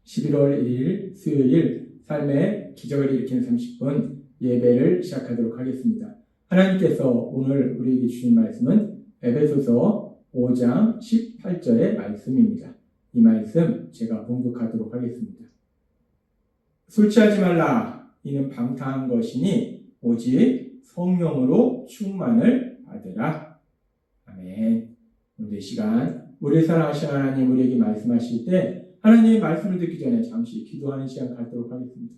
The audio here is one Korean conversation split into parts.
11월 1일 수요일 삶의 기적을 일으키는 30분 예배를 시작하도록 하겠습니다. 하나님께서 오늘 우리에게 주신 말씀은 에베소서 5장 18절의 말씀입니다. 이 말씀 제가 봉독하도록 하겠습니다. 술 취하지 말라. 이는 방탕한 것이니 오직 성령으로 충만을 받으라. 아멘. 오늘 이 시간 우리 사랑하신 하나님 우리에게 말씀하실 때 하나님의 말씀을 듣기 전에 잠시 기도하는 시간 갖도록 하겠습니다.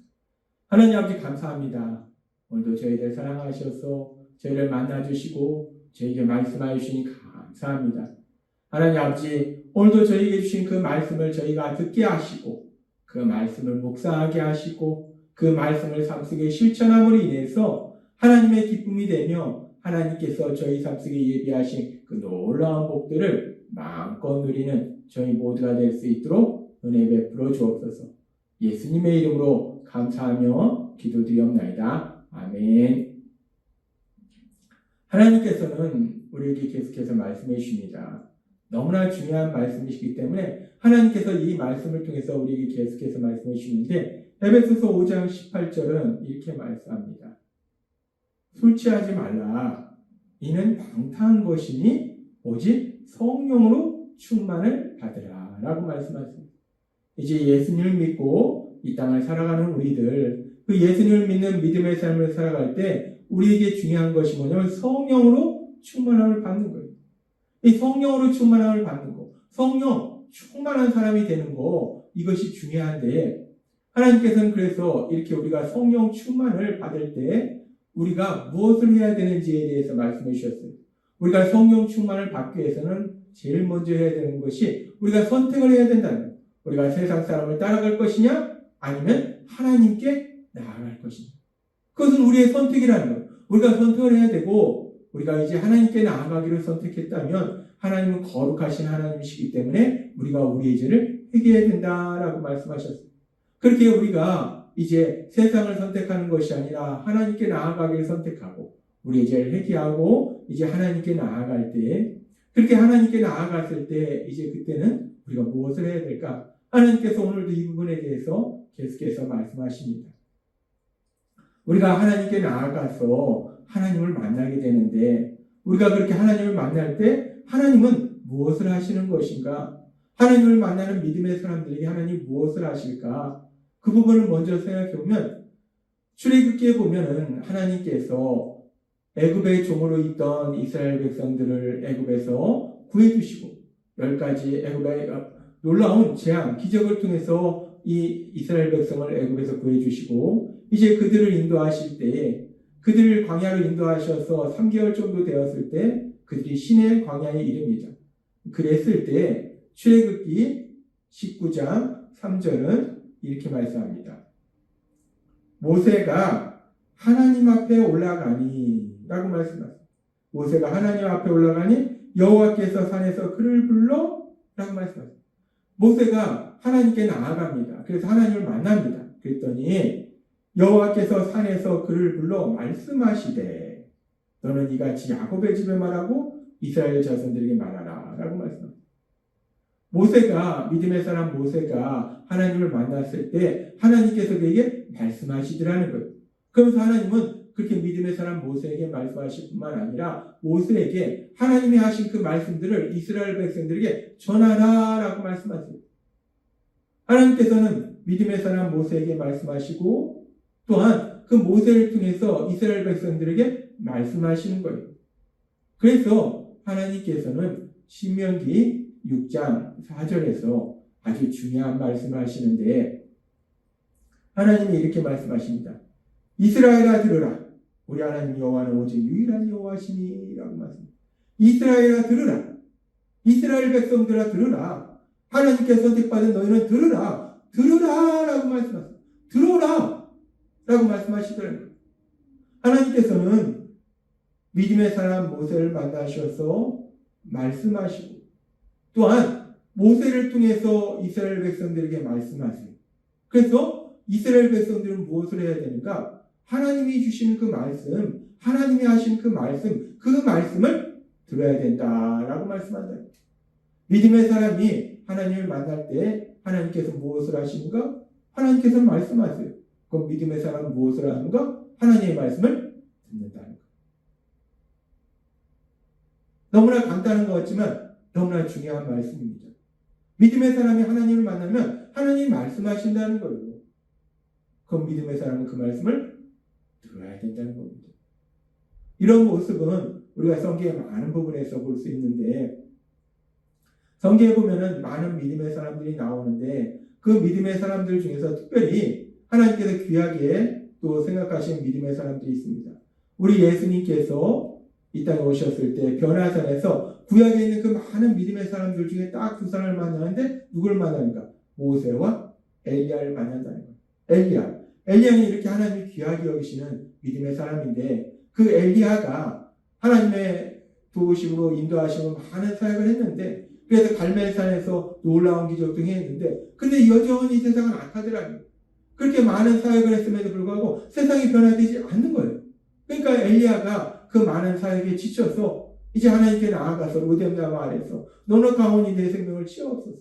하나님 아버지 감사합니다. 오늘도 저희들 사랑하셔서 저희를 만나주시고 저희에게 말씀하여 주시니 감사합니다. 하나님 아버지 오늘도 저희에게 주신 그 말씀을 저희가 듣게 하시고 그 말씀을 묵상하게 하시고 그 말씀을 삶 속에 실천함으로 인해서 하나님의 기쁨이 되며 하나님께서 저희 삶 속에 예비하신 그 놀라운 복들을 마음껏 누리는 저희 모두가 될 수 있도록 은혜 베풀어 주옵소서. 예수님의 이름으로 감사하며 기도드리옵나이다. 아멘. 하나님께서는 우리에게 계속해서 말씀해 주십니다. 너무나 중요한 말씀이시기 때문에 하나님께서 이 말씀을 통해서 우리에게 계속해서 말씀해 주시는데 에베소서 5장 18절은 이렇게 말씀합니다. 술 취하지 말라. 이는 방탕한 것이니 오직 성령으로 충만을 받으라. 라고 말씀하십니다. 이제 예수님을 믿고 이 땅을 살아가는 우리들, 그 예수님을 믿는 믿음의 삶을 살아갈 때 우리에게 중요한 것이 뭐냐면 성령으로 충만함을 받는 거예요. 이 성령으로 충만함을 받는 거, 성령 충만한 사람이 되는 거, 이것이 중요한데 하나님께서는 그래서 이렇게 우리가 성령 충만을 받을 때 우리가 무엇을 해야 되는지에 대해서 말씀해 주셨어요. 우리가 성령 충만을 받기 위해서는 제일 먼저 해야 되는 것이 우리가 선택을 해야 된다는 거예요. 우리가 세상 사람을 따라갈 것이냐 아니면 하나님께 나아갈 것이냐. 그것은 우리의 선택이라는 거예요. 우리가 선택을 해야 되고 우리가 이제 하나님께 나아가기를 선택했다면 하나님은 거룩하신 하나님이시기 때문에 우리가 우리의 죄를 회개해야 된다라고 말씀하셨어요. 그렇게 우리가 이제 세상을 선택하는 것이 아니라 하나님께 나아가기를 선택하고 우리의 죄를 회개하고 이제 하나님께 나아갈 때 그렇게 하나님께 나아갔을 때 이제 그때는 우리가 무엇을 해야 될까? 하나님께서 오늘도 이 부분에 대해서 계속해서 말씀하십니다. 우리가 하나님께 나아가서 하나님을 만나게 되는데 우리가 그렇게 하나님을 만날 때 하나님은 무엇을 하시는 것인가? 하나님을 만나는 믿음의 사람들에게 하나님 무엇을 하실까? 그 부분을 먼저 생각해 보면 출애굽기에 보면은 하나님께서 애굽의 종으로 있던 이스라엘 백성들을 애굽에서 구해주시고 10가지 애굽의 놀라운 재앙, 기적을 통해서 이 이스라엘 백성을 애굽에서 구해주시고 이제 그들을 인도하실 때 그들을 광야로 인도하셔서 3개월 정도 되었을 때 그들이 신의 광야에 이릅니다. 그랬을 때 출애굽기 19장 3절은 이렇게 말씀합니다. 모세가 하나님 앞에 올라가니 라고 말씀하십니다. 모세가 하나님 앞에 올라가니 여호와께서 산에서 그를 불러 라고 말씀하십니다. 모세가 하나님께 나아갑니다. 그래서 하나님을 만납니다. 그랬더니 여호와께서 산에서 그를 불러 말씀하시되 너는 이같이 야곱의 집에 말하고 이스라엘 자손들에게 말하라 라고 말씀합니다. 모세가 믿음의 사람 모세가 하나님을 만났을 때 하나님께서 그에게 말씀하시더라는 거예요. 그러면서 하나님은 그렇게 믿음의 사람 모세에게 말씀하실 뿐만 아니라 모세에게 하나님이 하신 그 말씀들을 이스라엘 백성들에게 전하라라고 말씀하세요. 하나님께서는 믿음의 사람 모세에게 말씀하시고 또한 그 모세를 통해서 이스라엘 백성들에게 말씀하시는 거예요. 그래서 하나님께서는 신명기 6장 4절에서 아주 중요한 말씀을 하시는데 하나님이 이렇게 말씀하십니다. 이스라엘아 들으라. 우리 하나님 여호와는 오직 유일한 여호와시니 라고 말씀합니다. 이스라엘아 들으라. 이스라엘 백성들아 들으라. 하나님께 선택받은 너희는 들으라. 들으라 라고 말씀하십니다. 들어라 라고 말씀하시더라고요. 하나님께서는 믿음의 사람 모세를 만나셔서 말씀하시고 또한 모세를 통해서 이스라엘 백성들에게 말씀하세요. 그래서 이스라엘 백성들은 무엇을 해야 되는가? 하나님이 주시는 그 말씀, 하나님이 하신 그 말씀을 들어야 된다라고 말씀한다. 믿음의 사람이 하나님을 만날 때 하나님께서 무엇을 하시는가? 하나님께서 말씀하세요. 그럼 믿음의 사람은 무엇을 하는가? 하나님의 말씀을 듣는다는 것. 너무나 간단한 것 같지만 너무나 중요한 말씀입니다. 믿음의 사람이 하나님을 만나면 하나님이 말씀하신다는 거예요. 그럼 믿음의 사람은 그 말씀을 들어야 된다는 겁니다. 이런 모습은 우리가 성경의 많은 부분에서 볼 수 있는데, 성경에 보면은 많은 믿음의 사람들이 나오는데 그 믿음의 사람들 중에서 특별히 하나님께서 귀하게 또 생각하신 믿음의 사람들이 있습니다. 우리 예수님께서 이 땅에 오셨을 때 변화산에서 구약에 있는 그 많은 믿음의 사람들 중에 딱 두 사람을 만나는데 누구를 만나는가? 모세와 엘리야를 만난다는 거예요. 엘리야는 이렇게 하나님이 귀하게 여기시는 믿음의 사람인데, 그 엘리야가 하나님의 도우심으로 인도하시고 많은 사역을 했는데, 그래서 갈멜산에서 놀라운 기적도 했는데, 근데 여전히 세상은 악하더라고요. 그렇게 많은 사역을 했음에도 불구하고 세상이 변화되지 않는 거예요. 그러니까 엘리야가 그 많은 사역에 지쳐서 이제 하나님께 나아가서 로뎀나무 아래서 너는 강원이 내 생명을 치어없소서.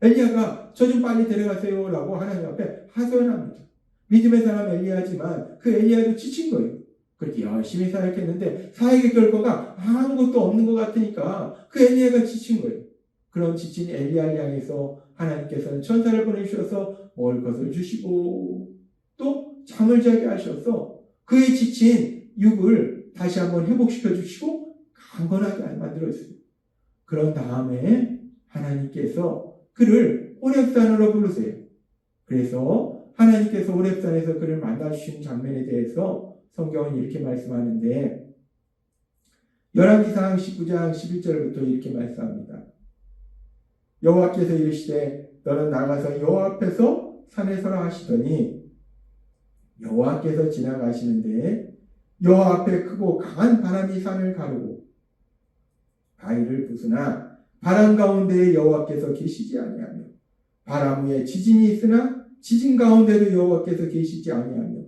엘리야가 저 좀 빨리 데려가세요라고 하나님 앞에 하소연합니다. 믿음의 사람 엘리야지만 그 엘리야도 지친 거예요. 그렇게 열심히 사역했는데 사역의 결과가 아무것도 없는 것 같으니까 그 엘리야가 지친 거예요. 그런 지친 엘리야를 향해서 하나님께서는 천사를 보내주셔서 먹을 것을 주시고 또 잠을 자게 하셔서 그의 지친 육을 다시 한번 회복시켜 주시고 강건하게 만들어주세요. 그런 다음에 하나님께서 그를 호렙산으로 부르세요. 그래서 하나님께서 호렙산에서 그를 만나주신 장면에 대해서 성경은 이렇게 말씀하는데, 열왕기상 19장 11절부터 이렇게 말씀합니다. 여호와께서 이르시되 너는 나가서 여호와 앞에서 산에 서라 하시더니 여호와께서 지나가시는데 여호와 앞에 크고 강한 바람이 산을 가르고 바위를 부수나 바람 가운데에 여호와께서 계시지 아니하며 바람 후에 지진이 있으나 지진 가운데도 여호와께서 계시지 아니하며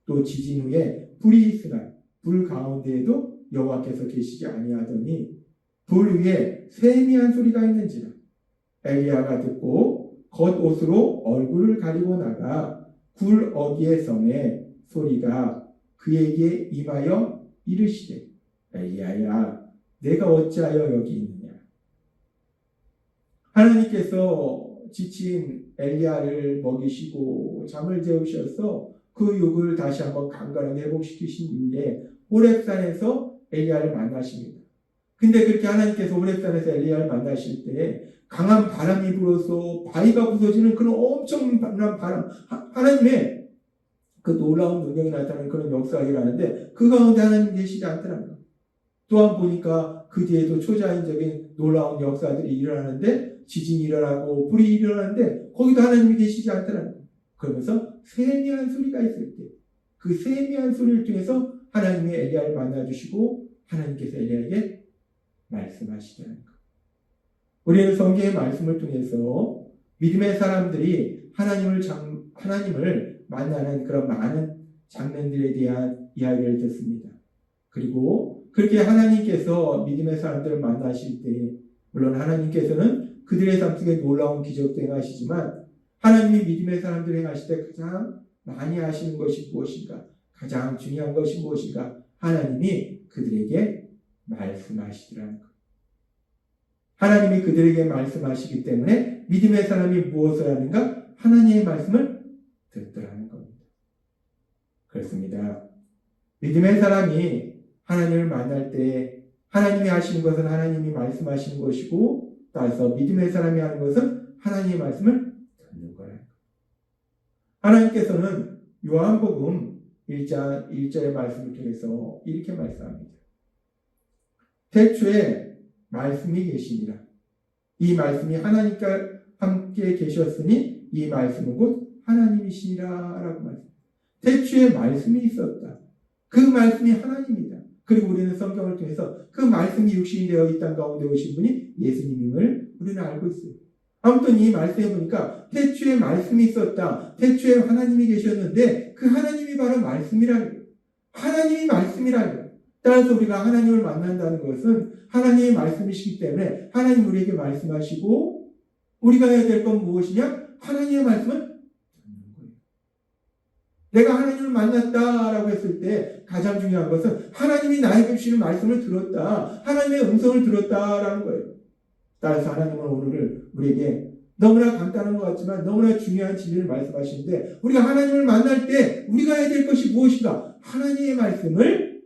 또 지진 후에 불이 있으나 불 가운데에도 여호와께서 계시지 아니하더니 불 위에 세미한 소리가 있는지라. 엘리야가 듣고 겉옷으로 얼굴을 가리고 나가 굴 어귀의 성에 소리가 그에게 임하여 이르시되 엘리야야 내가 어찌하여 여기 있느냐. 하나님께서 지친 엘리야를 먹이시고 잠을 재우셔서 그 육을 다시 한번 강건하게 회복시키신 이후에 호렙산에서 엘리야를 만나십니다. 근데 그렇게 하나님께서 호렙산에서 엘리야를 만나실 때 강한 바람이 불어서 바위가 부서지는 그런 엄청난 바람, 하나님의 그 놀라운 능력이 나타나는 그런 역사가 일어나는데 그 가운데 하나님 계시지 않더랍니다. 또한 보니까 그 뒤에도 초자연적인 놀라운 역사들이 일어나는데 지진이 일어나고 불이 일어나는데 거기도 하나님이 계시지 않더랍니다. 그러면서 세미한 소리가 있을 때 그 세미한 소리를 통해서 하나님이 엘리야를 만나주시고 하나님께서 엘리야에게 말씀하시더라는 것. 우리는 성경의 말씀을 통해서 믿음의 사람들이 하나님을 만나는 그런 많은 장면들에 대한 이야기를 듣습니다. 그리고 그렇게 하나님께서 믿음의 사람들을 만나실 때 물론 하나님께서는 그들의 삶 속에 놀라운 기적도 행하시지만 하나님이 믿음의 사람들을 행하실 때 가장 많이 하시는 것이 무엇인가? 가장 중요한 것이 무엇인가? 하나님이 그들에게 말씀하시더라는 것. 하나님이 그들에게 말씀하시기 때문에 믿음의 사람이 무엇을 하는가? 하나님의 말씀을 듣더라는 겁니다. 그렇습니다. 믿음의 사람이 하나님을 만날 때 하나님이 하시는 것은 하나님이 말씀하시는 것이고 따라서 믿음의 사람이 하는 것은 하나님의 말씀을 듣는 거예요. 하나님께서는 요한복음 1장 1절의 말씀을 통해서 이렇게 말씀합니다. 태초에 말씀이 계시니라. 이 말씀이 하나님과 함께 계셨으니 이 말씀은 곧 하나님이시니라 라고 말씀합니다. 태초에 말씀이 있었다. 그 말씀이 하나님이다. 그리고 우리는 성경을 통해서 그 말씀이 육신이 되어 이 땅 가운데 오신 분이 예수님임을 우리는 알고 있어요. 아무튼 이 말씀에 보니까 태초에 말씀이 있었다. 태초에 하나님이 계셨는데 그 하나님이 바로 말씀이라는 거예요. 하나님이 말씀이라는 거예요. 따라서 우리가 하나님을 만난다는 것은 하나님의 말씀이시기 때문에 하나님 우리에게 말씀하시고 우리가 해야 될 건 무엇이냐? 하나님의 말씀을 듣는 거예요. 내가 하나님을 만났다라고 했을 때 가장 중요한 것은 하나님이 나에게 주시는 말씀을 들었다. 하나님의 음성을 들었다라는 거예요. 따라서 하나님은 오늘 우리에게 너무나 간단한 것 같지만 너무나 중요한 진리를 말씀하시는데 우리가 하나님을 만날 때 우리가 해야 될 것이 무엇인가? 하나님의 말씀을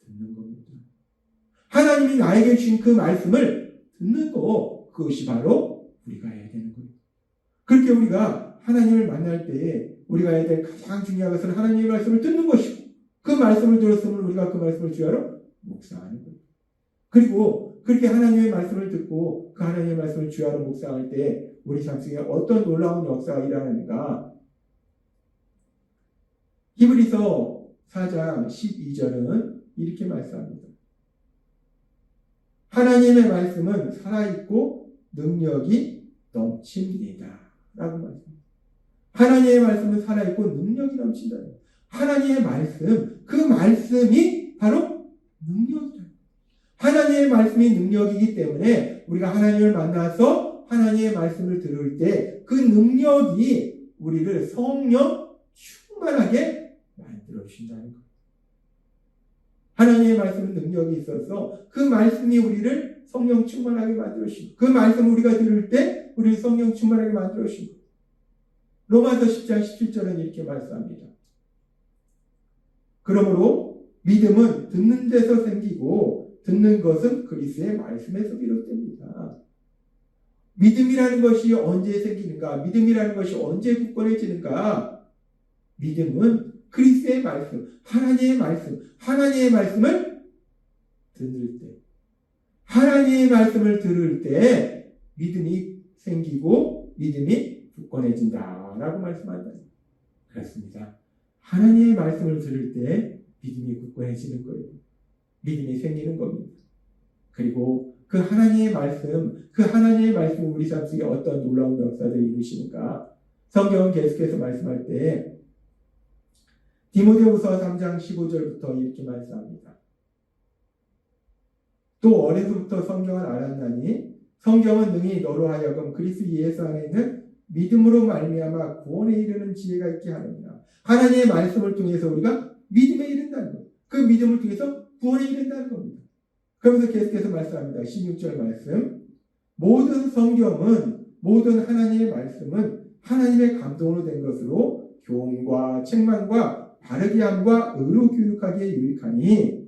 듣는 겁니다. 하나님이 나에게 주신 그 말씀을 듣는 거, 그것이 바로 우리가 해야 되는 거예요. 그렇게 우리가 하나님을 만날 때에 우리가 해야 될 가장 중요한 것은 하나님의 말씀을 듣는 것이고 그 말씀을 들었으면 우리가 그 말씀을 주야로 묵상하는 거예요. 그리고 그렇게 하나님의 말씀을 듣고 그 하나님의 말씀을 주야로 묵상할 때 우리 삶 속에 어떤 놀라운 역사가 일어나는가? 히브리서 4장 12절은 이렇게 말씀합니다. 하나님의 말씀은 살아있고 능력이 넘칩니다. 라고 말씀합니다. 하나님의 말씀은 살아있고 능력이 넘친다. 하나님의 말씀, 그 말씀이 바로 능력이다. 하나님의 말씀이 능력이기 때문에 우리가 하나님을 만나서 하나님의 말씀을 들을 때 그 능력이 우리를 성령 충만하게 만들어 주신다는 거예요. 하나님의 말씀은 능력이 있어서 그 말씀이 우리를 성령 충만하게 만들어 주시고 그 말씀을 우리가 들을 때 우리를 성령 충만하게 만들어 주시고 로마서 10장 17절은 이렇게 말씀합니다. 그러므로 믿음은 듣는 데서 생기고 듣는 것은 그리스도의 말씀에서 비롯됩니다. 믿음이라는 것이 언제 생기는가? 믿음이라는 것이 언제 굳건해지는가? 믿음은 그리스도의 말씀, 하나님의 말씀을 듣는 때, 하나님의 말씀을 들을 때 믿음이 생기고 믿음이 굳건해진다라고 말씀한다. 그렇습니다. 하나님의 말씀을 들을 때 믿음이 굳건해지는 거예요. 믿음이 생기는 겁니다. 그리고 그 하나님의 말씀, 우리 삶 속에 어떤 놀라운 역사를 이루시는가? 성경은 계속해서 말씀할 때 디모데후서 3장 15절부터 이렇게 말씀합니다. 또 어려서부터 성경을 알았나니 성경은 능히 너로 하여금 그리스도 예수 안에 있는 믿음으로 말미암아 구원에 이르는 지혜가 있게 하느니라. 하나님의 말씀을 통해서 우리가 믿음에 이른다는 것. 그 믿음을 통해서 구원에 이른다는 겁니다. 그러면서 계속해서 말씀합니다. 16절 말씀. 모든 성경은, 모든 하나님의 말씀은 하나님의 감동으로 된 것으로 교훈과 책망과 바르게 함과 의로 교육하기에 유익하니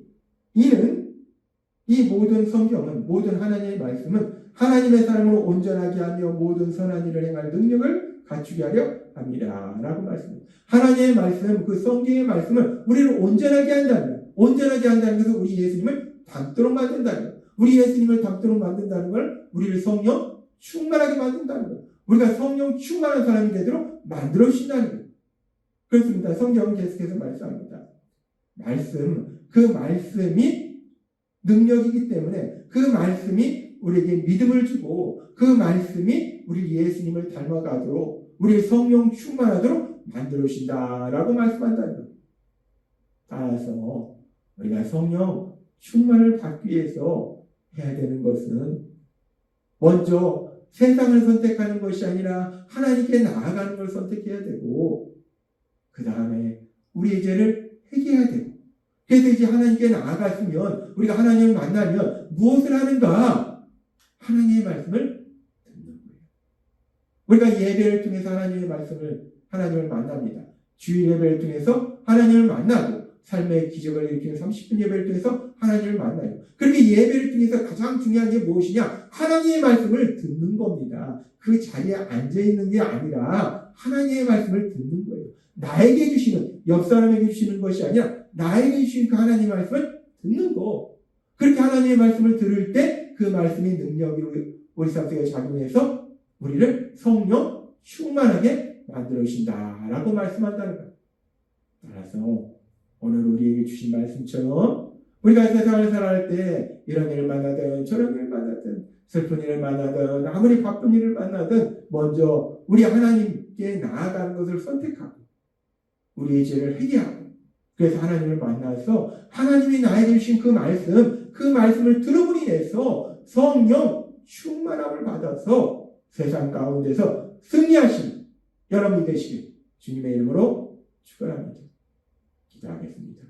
이는 이 모든 성경은, 모든 하나님의 말씀은 하나님의 사람으로 온전하게 하며 모든 선한 일을 행할 능력을 갖추게 하려 합니다. 라고 말씀합니다. 하나님의 말씀, 그 성경의 말씀을 우리를 온전하게 한다는 거예요. 온전하게 한다는 것은 우리 예수님을 닮도록 만든다는 거예요. 우리 예수님을 닮도록 만든다는 걸 우리를 성령 충만하게 만든다는 거예요. 우리가 성령 충만한 사람이 되도록 만들어주신다는 거예요. 그렇습니다. 성경은 계속해서 말씀합니다. 그 말씀이 능력이기 때문에 그 말씀이 우리에게 믿음을 주고 그 말씀이 우리 예수님을 닮아가도록 우리의 성령 충만하도록 만들어주신다라고 말씀한다는 거예요. 따라서 우리가 성령 충만을 받기 위해서 해야 되는 것은 먼저 세상을 선택하는 것이 아니라 하나님께 나아가는 걸 선택해야 되고 그 다음에 우리의 죄를 회개해야 되고 그래서 이제 하나님께 나아갔으면 우리가 하나님을 만나면 무엇을 하는가? 하나님의 말씀을 듣는 거예요. 우리가 예배를 통해서 하나님을 만납니다. 주일 예배를 통해서 하나님을 만나고 삶의 기적을 일으키는 30분 예배를 통해서 하나님을 만나요. 그렇게 예배를 통해서 가장 중요한 게 무엇이냐? 하나님의 말씀을 듣는 겁니다. 그 자리에 앉아있는 게 아니라 하나님의 말씀을 듣는 거예요. 나에게 주시는, 옆 사람에게 주시는 것이 아니라 나에게 주신 그 하나님의 말씀을 듣는 거. 그렇게 하나님의 말씀을 들을 때 그 말씀이 능력이 우리 삶 속에 작용해서 우리를 성령 충만하게 만들어 주신다라고 말씀한다는 거예요. 따라서 오늘 우리에게 주신 말씀처럼 우리가 세상을 살아갈 때 이런 일을 만나든 저런 일을 만나든 슬픈 일을 만나든 아무리 바쁜 일을 만나든 먼저 우리 하나님께 나아가는 것을 선택하고 우리의 죄를 회개하고 그래서 하나님을 만나서 하나님이 나에게 주신 그 말씀을 들음으로 인해서 성령 충만함을 받아서 세상 가운데서 승리하신 여러분이 되시길 주님의 이름으로 축원합니다. 기도하겠습니다.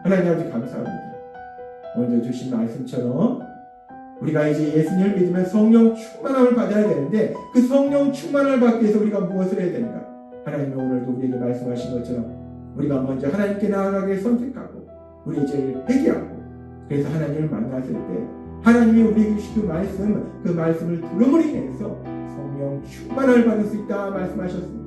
하나님 아버지 감사합니다. 오늘도 주신 말씀처럼 우리가 이제 예수님을 믿으면 성령 충만함을 받아야 되는데 그 성령 충만함을 받기 위해서 우리가 무엇을 해야 되는가? 하나님이 오늘도 우리에게 말씀하신 것처럼 우리가 먼저 하나님께 나아가길 선택하고 우리의 죄를 회개하고 그래서 하나님을 만났을 때 하나님이 우리에게 주신 그 말씀을 들음으로 인해서 성령 충만함을 받을 수 있다 말씀하셨습니다.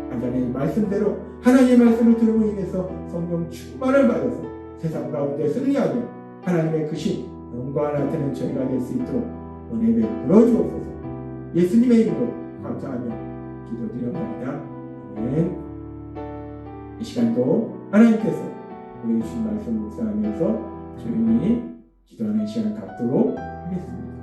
하나님의 말씀대로 하나님의 말씀을 들음으로 인해서 성령 충만을 받아서 세상 가운데 승리하며 하나님의 크신 영광을 나타내는 저희가 될 수 있도록 은혜 베풀어 주옵소서. 예수님의 이름으로 감사하며 기도드려옵나이다. 아멘. 이 시간도 하나님께서 우리에게 주신 말씀 묵상하면서 조용히 기도하는 시간 갖도록 하겠습니다.